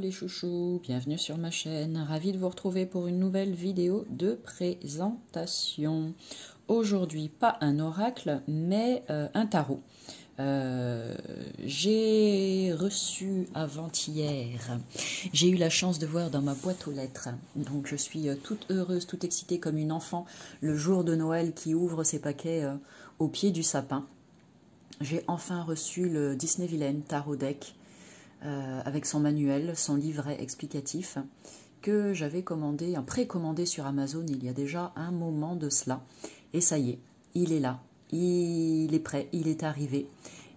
les chouchous, bienvenue sur ma chaîne, ravie de vous retrouver pour une nouvelle vidéo de présentation. Aujourd'hui, pas un oracle, mais un tarot. J'ai reçu avant-hier, j'ai eu la chance de voir dans ma boîte aux lettres, donc je suis toute heureuse, toute excitée comme une enfant, le jour de Noël qui ouvre ses paquets au pied du sapin. J'ai enfin reçu le Disney Villain Tarot Deck, avec son manuel, son livret explicatif, que j'avais commandé, précommandé sur Amazon il y a déjà un moment de cela. Et ça y est, il est là, il est prêt, il est arrivé.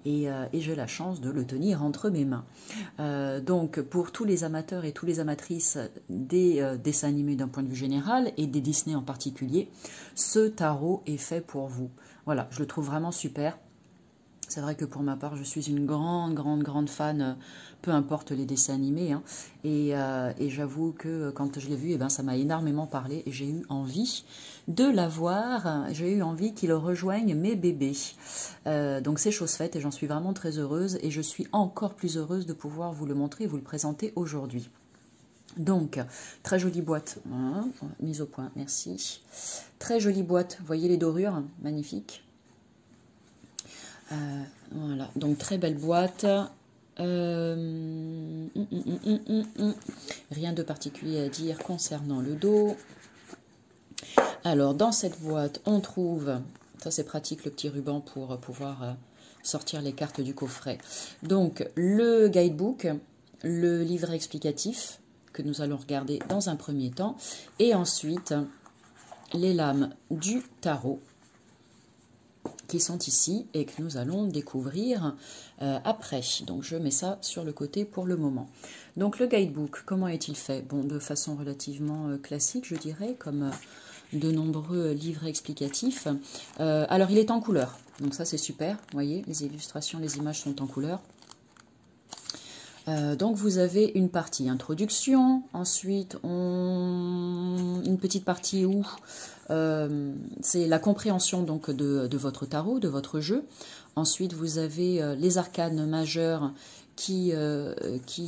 Et j'ai la chance de le tenir entre mes mains. Donc pour tous les amateurs et toutes les amatrices des dessins animés d'un point de vue général, et des Disney en particulier, ce tarot est fait pour vous. Voilà, je le trouve vraiment super. C'est vrai que pour ma part, je suis une grande fan, peu importe les dessins animés. Hein, et j'avoue que quand je l'ai vu, ça m'a énormément parlé et j'ai eu envie de l'avoir. J'ai eu envie qu'il rejoigne mes bébés. Donc c'est chose faite et j'en suis vraiment très heureuse. Et je suis encore plus heureuse de pouvoir vous le montrer et vous le présenter aujourd'hui. Donc, très jolie boîte. Hein, mise au point, merci. Très jolie boîte. Vous voyez les dorures, magnifiques. Voilà, donc très belle boîte. Rien de particulier à dire concernant le dos. Alors, dans cette boîte, on trouve, ça c'est pratique, le petit ruban pour pouvoir sortir les cartes du coffret. Donc, le guidebook, le livret explicatif, que nous allons regarder dans un premier temps. Et ensuite, les lames du tarot, qui sont ici et que nous allons découvrir après. Donc je mets ça sur le côté pour le moment. Donc le guidebook, comment est-il fait? Bon, de façon relativement classique, je dirais, comme de nombreux livres explicatifs. Alors il est en couleur, donc ça c'est super. Vous voyez, les illustrations, les images sont en couleur. Donc vous avez une partie introduction, ensuite une petite partie où c'est la compréhension donc de votre tarot, de votre jeu. Ensuite vous avez les arcanes majeures qui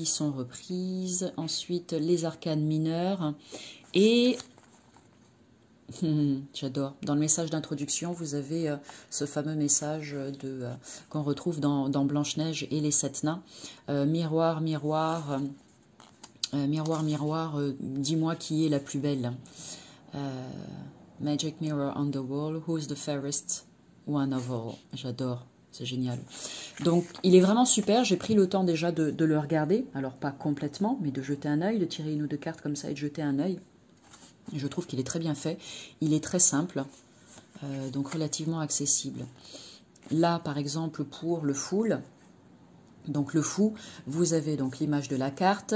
sont reprises, ensuite les arcanes mineures et j'adore. Dans le message d'introduction, vous avez ce fameux message qu'on retrouve dans Blanche-Neige et les 7 nains. Miroir, miroir, miroir, miroir, dis-moi qui est la plus belle. Magic mirror on the wall, who's the fairest one of all. J'adore, c'est génial. Donc, il est vraiment super. J'ai pris le temps déjà de le regarder. Alors, pas complètement, mais de jeter un œil, de tirer une ou deux cartes comme ça et de jeter un œil. Je trouve qu'il est très bien fait, il est très simple, donc relativement accessible. Là, par exemple, pour le full, donc le fou, vous avez donc l'image de la carte,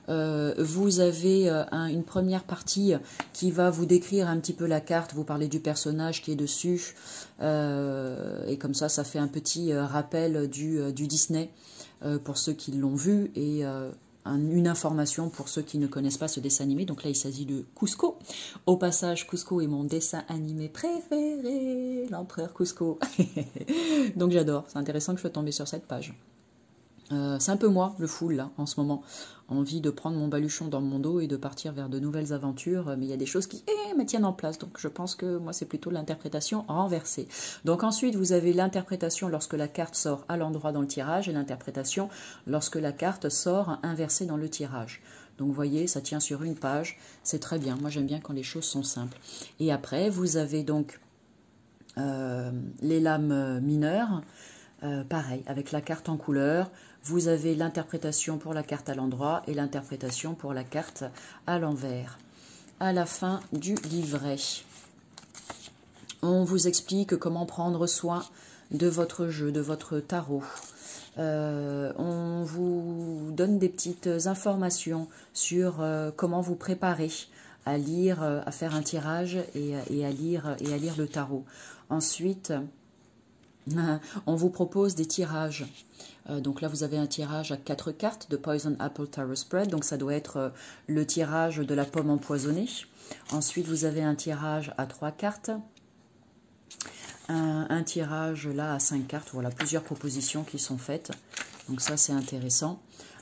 vous avez une première partie qui va vous décrire un petit peu la carte, vous parlez du personnage qui est dessus, et comme ça fait un petit rappel du Disney pour ceux qui l'ont vu, et une information pour ceux qui ne connaissent pas ce dessin animé. Donc là, il s'agit de Kuzco. Au passage, Kuzco est mon dessin animé préféré, l'empereur Kuzco. Donc j'adore, c'est intéressant que je sois tombée sur cette page. C'est un peu moi, le full, là, en ce moment. Envie de prendre mon baluchon dans mon dos et de partir vers de nouvelles aventures, mais il y a des choses qui me tiennent en place. Donc je pense que moi, c'est plutôt l'interprétation renversée. Donc ensuite, vous avez l'interprétation lorsque la carte sort à l'endroit dans le tirage et l'interprétation lorsque la carte sort inversée dans le tirage. Donc vous voyez, ça tient sur une page, c'est très bien. Moi, j'aime bien quand les choses sont simples. Et après, vous avez donc les lames mineures. Pareil, avec la carte en couleur, vous avez l'interprétation pour la carte à l'endroit et l'interprétation pour la carte à l'envers. À la fin du livret, on vous explique comment prendre soin de votre jeu, de votre tarot. On vous donne des petites informations sur comment vous préparer à lire, à faire un tirage et à lire le tarot. Ensuite, on vous propose des tirages. Donc là, vous avez un tirage à 4 cartes de Poison Apple Tarot Spread. Donc ça doit être le tirage de la pomme empoisonnée. Ensuite, vous avez un tirage à 3 cartes. Un tirage là à 5 cartes. Voilà, plusieurs propositions qui sont faites. Donc ça, c'est intéressant.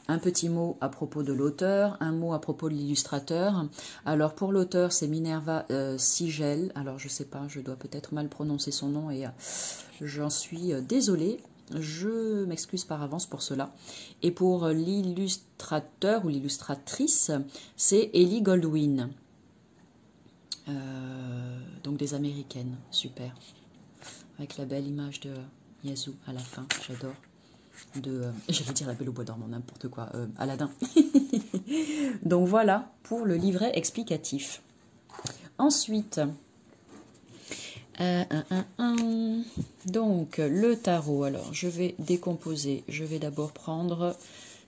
un petit mot à propos de l'auteur, un mot à propos de l'illustrateur. Alors pour l'auteur, c'est Minerva Sigel. Alors je sais pas, je dois peut-être mal prononcer son nom et j'en suis désolée. Je m'excuse par avance pour cela. Et pour l'illustrateur ou l'illustratrice, c'est Ellie Goldwyn. Donc des Américaines, super. Avec la belle image de Yazoo à la fin, j'adore. J'allais dire La Belle au Bois dormant, n'importe quoi, Aladdin. Donc voilà pour le livret explicatif. Ensuite, donc le tarot, alors je vais décomposer, je vais d'abord prendre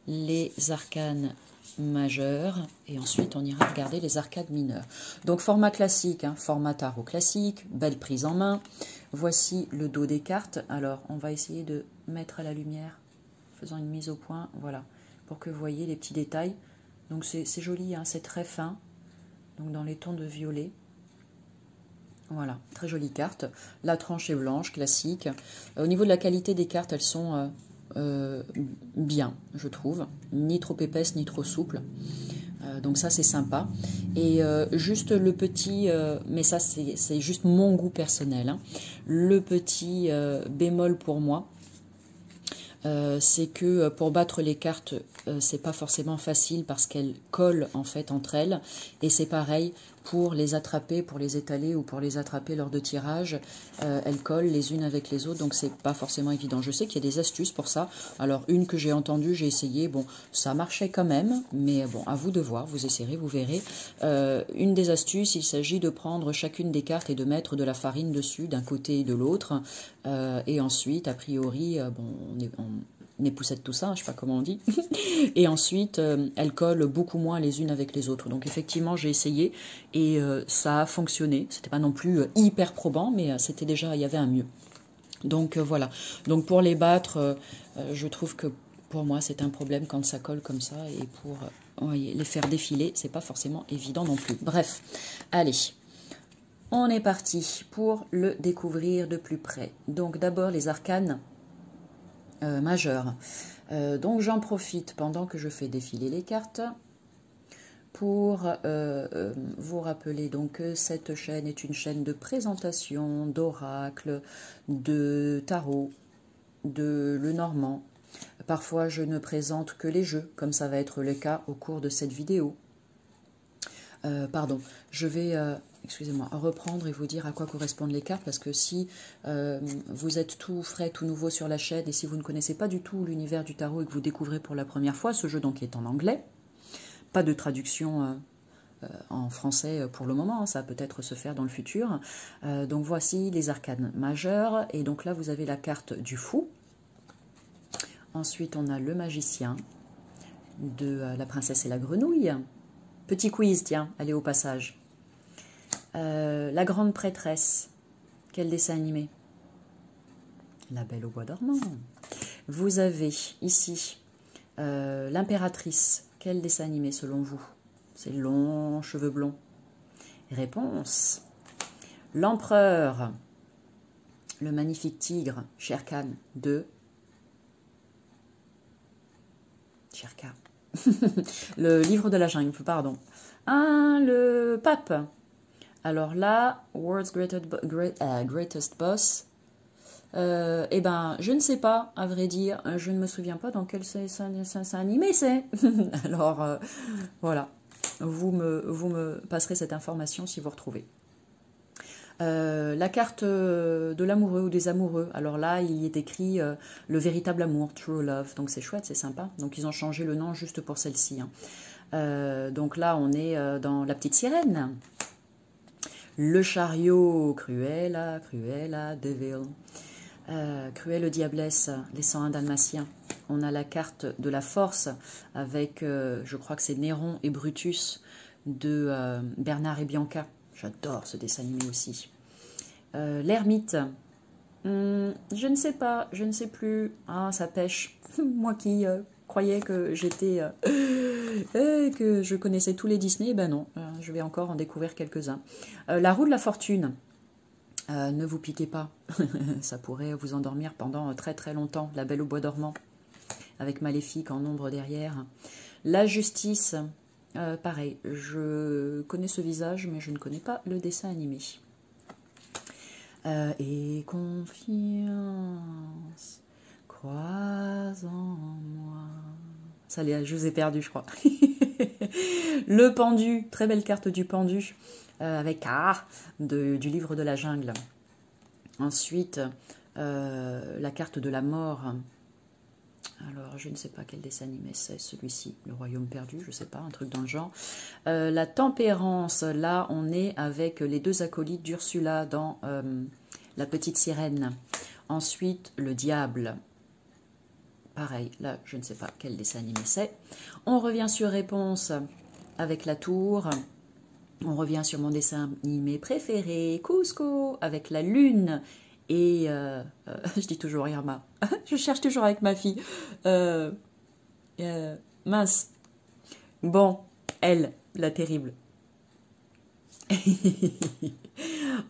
les arcanes majeurs et ensuite on ira regarder les arcanes mineures. Donc format classique, hein, format tarot classique, belle prise en main. Voici le dos des cartes. Alors on va essayer de mettre à la lumière, faisant une mise au point, voilà, pour que vous voyez les petits détails. Donc c'est joli, hein, c'est très fin, donc dans les tons de violet. Voilà, très jolie carte. La tranche est blanche, classique. Au niveau de la qualité des cartes, elles sont bien, je trouve. Ni trop épaisses, ni trop souples. Donc ça, c'est sympa. Et juste le petit, mais ça, c'est juste mon goût personnel, hein. Le petit bémol pour moi, c'est que pour battre les cartes, c'est pas forcément facile parce qu'elles collent en fait entre elles. Et c'est pareil pour les attraper, pour les étaler ou pour les attraper lors de tirage. Elles collent les unes avec les autres, donc c'est pas forcément évident. Je sais qu'il y a des astuces pour ça. Alors une que j'ai entendue, j'ai essayé, bon, ça marchait quand même, mais bon, à vous de voir, vous essayerez, vous verrez. Une des astuces, il s'agit de prendre chacune des cartes et de mettre de la farine dessus, d'un côté et de l'autre. Et ensuite, a priori, bon, on époussette tout ça, je ne sais pas comment on dit. Et ensuite, elles collent beaucoup moins les unes avec les autres. Donc effectivement, j'ai essayé et ça a fonctionné. C'était pas non plus hyper probant, mais c'était déjà, il y avait un mieux. Donc voilà. Donc pour les battre, je trouve que pour moi, c'est un problème quand ça colle comme ça. Et pour voyez, les faire défiler, c'est pas forcément évident non plus. Bref, allez. On est parti pour le découvrir de plus près. Donc d'abord les arcanes majeurs. Donc j'en profite pendant que je fais défiler les cartes pour vous rappeler donc que cette chaîne est une chaîne de présentation, d'oracle, de tarot, de Lenormand. Parfois je ne présente que les jeux, comme ça va être le cas au cours de cette vidéo. Pardon, je vais, excusez-moi, reprendre et vous dire à quoi correspondent les cartes, parce que si vous êtes tout frais, tout nouveau sur la chaîne, et si vous ne connaissez pas du tout l'univers du tarot et que vous découvrez pour la première fois, ce jeu donc est en anglais, pas de traduction en français pour le moment, hein, ça va peut-être se faire dans le futur. Donc voici les arcanes majeures, et donc là vous avez la carte du fou. Ensuite on a le magicien, de la princesse et la grenouille. Petit quiz, tiens, allez au passage. La grande prêtresse, quel dessin animé? La Belle au Bois dormant. Vous avez ici l'impératrice, quel dessin animé selon vous? C'est long, cheveux blonds. Réponse. L'empereur, le magnifique tigre, Shere Khan de Shere Khan. Le livre de la jungle, pardon. Ah, le pape. Alors là, World's Greatest Boss. Eh ben, je ne sais pas, à vrai dire. Je ne me souviens pas dans quel dessin animé c'est. Alors, voilà. Vous me passerez cette information si vous retrouvez. La carte de l'amoureux ou des amoureux. Alors là, il y est écrit le véritable amour, True Love. Donc c'est chouette, c'est sympa. Donc ils ont changé le nom juste pour celle-ci. Hein. Donc là, on est dans La Petite Sirène. Le chariot, Cruella, Cruella, Devil. Cruella Diablesse, les 101 Dalmatiens. On a la carte de la force avec, je crois que c'est Néron et Brutus de Bernard et Bianca. J'adore ce dessin animé aussi. L'ermite. Je ne sais pas, je ne sais plus. Ah, ça pêche. Moi qui croyais que j'étais... que je connaissais tous les Disney, ben non, je vais encore en découvrir quelques-uns. La roue de la fortune. Ne vous piquez pas. Ça pourrait vous endormir pendant très très longtemps. La Belle au Bois dormant. avec Maléfique en ombre derrière. La justice, pareil, je connais ce visage, mais je ne connais pas le dessin animé. Et confiance, crois en moi. Ça, je vous ai perdu, je crois. Le pendu, très belle carte du pendu, avec du livre de la jungle. Ensuite, la carte de la mort. Alors, je ne sais pas quel dessin animé c'est, celui-ci, le royaume perdu, je ne sais pas, un truc dans le genre. La tempérance, là, on est avec les deux acolytes d'Ursula dans La Petite Sirène. Ensuite, le diable. Pareil, là, je ne sais pas quel dessin animé c'est. On revient sur Réponse avec la tour. On revient sur mon dessin animé préféré, Cusco, avec la lune. Et je dis toujours Irma. Je cherche toujours avec ma fille. Mince. Bon, elle, la terrible.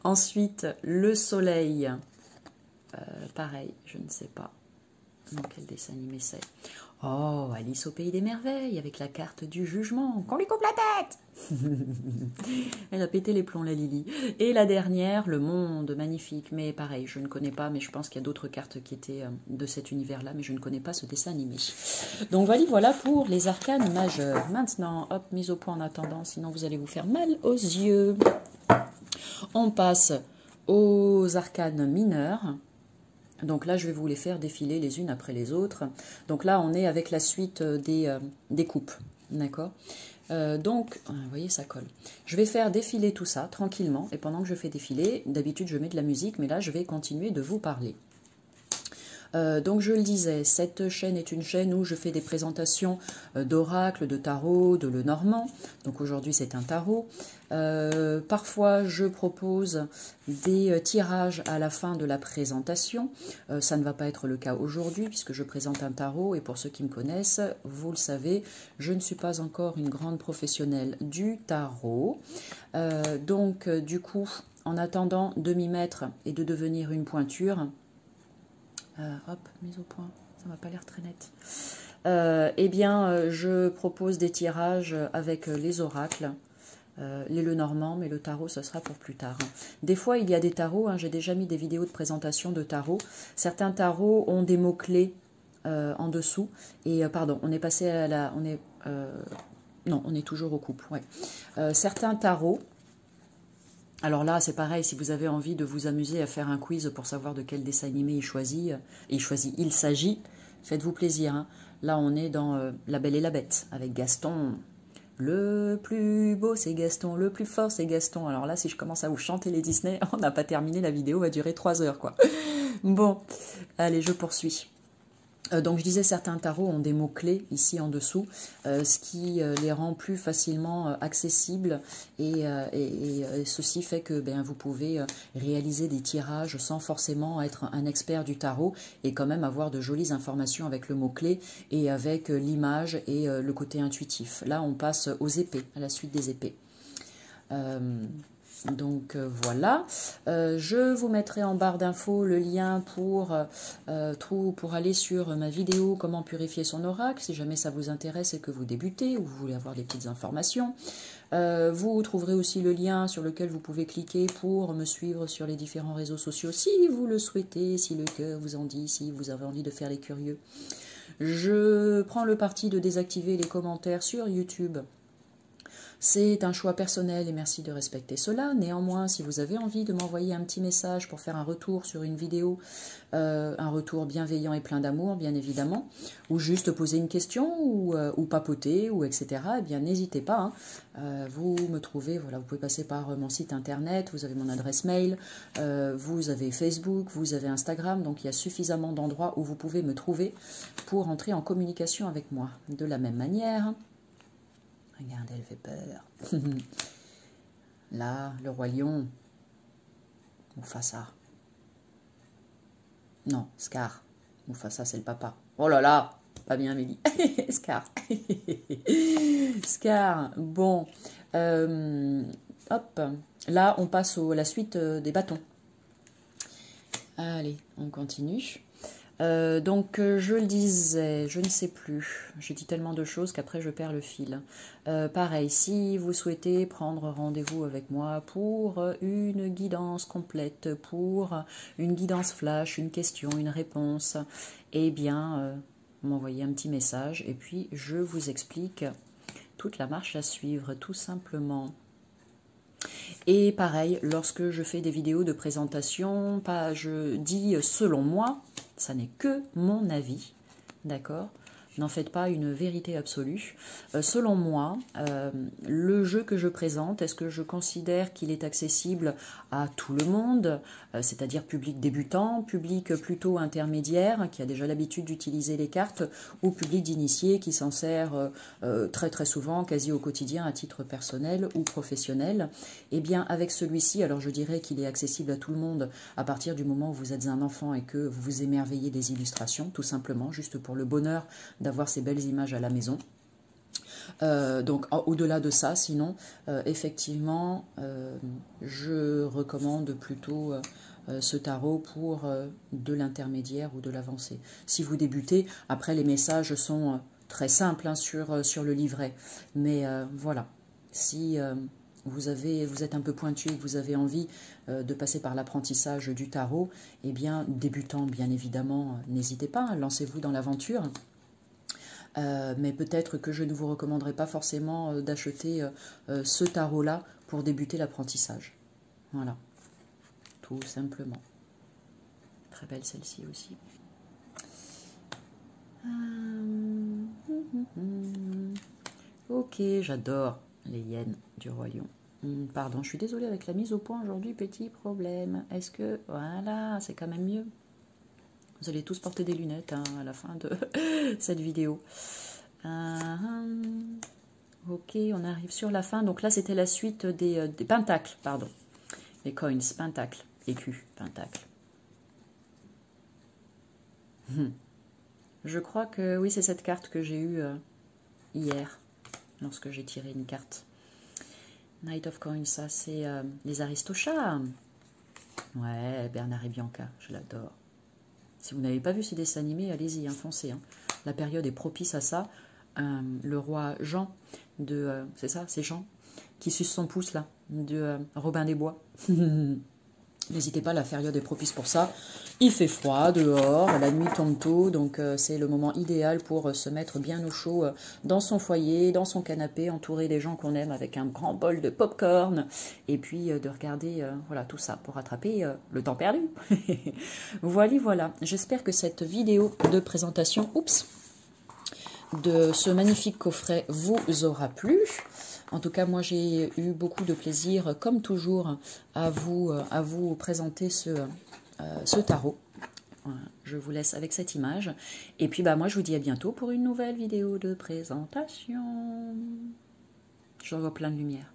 Ensuite, le soleil. Pareil, je ne sais pas. Quel dessin animé c'est? Oh, Alice au pays des merveilles, avec la carte du jugement. Qu'on lui coupe la tête. Elle a pété les plombs, la Lily. Et la dernière, le monde, magnifique. Mais pareil, je ne connais pas, mais je pense qu'il y a d'autres cartes qui étaient de cet univers-là, mais je ne connais pas ce dessin animé. Donc voilà pour les arcanes majeurs. Maintenant, hop, mise au point en attendant, sinon vous allez vous faire mal aux yeux. On passe aux arcanes mineurs. Donc là, je vais vous les faire défiler les unes après les autres. Donc là, on est avec la suite des coupes. D'accord? Donc, vous voyez, ça colle. Je vais faire défiler tout ça tranquillement. Et pendant que je fais défiler, d'habitude, je mets de la musique. Mais là, je vais continuer de vous parler. Donc je le disais, cette chaîne est une chaîne où je fais des présentations d'oracles, de tarot, de Lenormand. Donc aujourd'hui c'est un tarot. Parfois je propose des tirages à la fin de la présentation. Ça ne va pas être le cas aujourd'hui puisque je présente un tarot et pour ceux qui me connaissent, vous le savez, je ne suis pas encore une grande professionnelle du tarot. Donc du coup, en attendant de m'y mettre et de devenir une pointure, hop, mise au point, ça m'a pas l'air très net. Eh bien, je propose des tirages avec les oracles, les Lenormand, mais le tarot, ce sera pour plus tard. Des fois, il y a des tarots, j'ai déjà mis des vidéos de présentation de tarots. Certains tarots ont des mots-clés en dessous. Et, pardon, on est passé à la... non, on est toujours aux coupes, ouais. Certains tarots... Alors là, c'est pareil, si vous avez envie de vous amuser à faire un quiz pour savoir de quel dessin animé il s'agit, faites-vous plaisir. Hein. Là, on est dans La Belle et la Bête, avec Gaston. Le plus beau, c'est Gaston, le plus fort, c'est Gaston. Alors là, si je commence à vous chanter les Disney, on n'a pas terminé, la vidéo va durer 3 heures, quoi. Bon, allez, je poursuis. Donc je disais, certains tarots ont des mots-clés ici en dessous, ce qui les rend plus facilement accessibles et ceci fait que vous pouvez réaliser des tirages sans forcément être un expert du tarot et quand même avoir de jolies informations avec le mot-clé et avec l'image et le côté intuitif. Là, on passe aux épées, à la suite des épées. Donc voilà, je vous mettrai en barre d'infos le lien pour aller sur ma vidéo comment purifier son oracle, si jamais ça vous intéresse et que vous débutez ou vous voulez avoir des petites informations. Vous trouverez aussi le lien sur lequel vous pouvez cliquer pour me suivre sur les différents réseaux sociaux si vous le souhaitez, si le cœur vous en dit, si vous avez envie de faire les curieux. Je prends le parti de désactiver les commentaires sur YouTube. C'est un choix personnel et merci de respecter cela. Néanmoins, si vous avez envie de m'envoyer un petit message pour faire un retour sur une vidéo, un retour bienveillant et plein d'amour, bien évidemment, ou juste poser une question, ou papoter, ou etc., eh bien, n'hésitez pas. Hein. Vous me trouvez, voilà, vous pouvez passer par mon site internet, vous avez mon adresse mail, vous avez Facebook, vous avez Instagram, donc il y a suffisamment d'endroits où vous pouvez me trouver pour entrer en communication avec moi. De la même manière... Regardez, elle fait peur. Là, le roi lion. Mufasa. Non, Scar. Mufasa, c'est le papa. Oh là là, pas bien, Amélie. Scar. Scar. Bon. Hop. Là, on passe à la suite des bâtons. Allez, on continue. Je le disais, je ne sais plus. Je dis tellement de choses qu'après je perds le fil. Pareil, si vous souhaitez prendre rendez-vous avec moi pour une guidance complète, pour une guidance flash, une question, une réponse, eh bien, m'envoyez un petit message et puis je vous explique toute la marche à suivre, tout simplement. Et pareil, lorsque je fais des vidéos de présentation, je dis selon moi, ça n'est que mon avis, d'accord? N'en faites pas une vérité absolue. Selon moi, le jeu que je présente, est-ce que je considère qu'il est accessible à tout le monde, c'est-à-dire public débutant, public plutôt intermédiaire, qui a déjà l'habitude d'utiliser les cartes, ou public d'initiés qui s'en sert très très souvent, quasi au quotidien, à titre personnel ou professionnel? Eh bien, avec celui-ci, alors je dirais qu'il est accessible à tout le monde à partir du moment où vous êtes un enfant et que vous vous émerveillez des illustrations, tout simplement, juste pour le bonheur d'avoir ces belles images à la maison. Au-delà de ça, sinon, effectivement, je recommande plutôt ce tarot pour de l'intermédiaire ou de l'avancée. Si vous débutez, après les messages sont très simples hein, sur le livret. Mais voilà, si vous êtes un peu pointu et que vous avez envie de passer par l'apprentissage du tarot, eh bien, débutant, bien évidemment, n'hésitez pas, lancez-vous dans l'aventure. Mais peut-être que je ne vous recommanderais pas forcément d'acheter ce tarot-là pour débuter l'apprentissage. Voilà, tout simplement. Très belle celle-ci aussi. Ok, j'adore les hyènes du royaume. Pardon, je suis désolée avec la mise au point aujourd'hui, petit problème. Est-ce que... Voilà, c'est quand même mieux. Vous allez tous porter des lunettes hein, à la fin de cette vidéo. Ok, on arrive sur la fin. Donc là, c'était la suite des pentacles, pardon. Les coins, pentacles, écus, pentacles. Je crois que oui, c'est cette carte que j'ai eue hier, lorsque j'ai tiré une carte. Knight of Coins, ça c'est les Aristochats. Ouais, Bernard et Bianca, je l'adore. Si vous n'avez pas vu ces dessins animés, allez-y, hein, foncez. Hein. La période est propice à ça. Le roi Jean, c'est ça, c'est Jean, qui suce son pouce là, de Robin des Bois. N'hésitez pas, la période est propice pour ça. Il fait froid dehors, la nuit tombe tôt, donc c'est le moment idéal pour se mettre bien au chaud dans son foyer, dans son canapé, entouré des gens qu'on aime avec un grand bol de popcorn, et puis de regarder voilà, tout ça pour rattraper le temps perdu. Voilà, j'espère que cette vidéo de présentation, de ce magnifique coffret vous aura plu. En tout cas, moi, j'ai eu beaucoup de plaisir, comme toujours, à vous présenter ce tarot. Voilà, je vous laisse avec cette image. Et puis, moi, je vous dis à bientôt pour une nouvelle vidéo de présentation. J'envoie plein de lumière.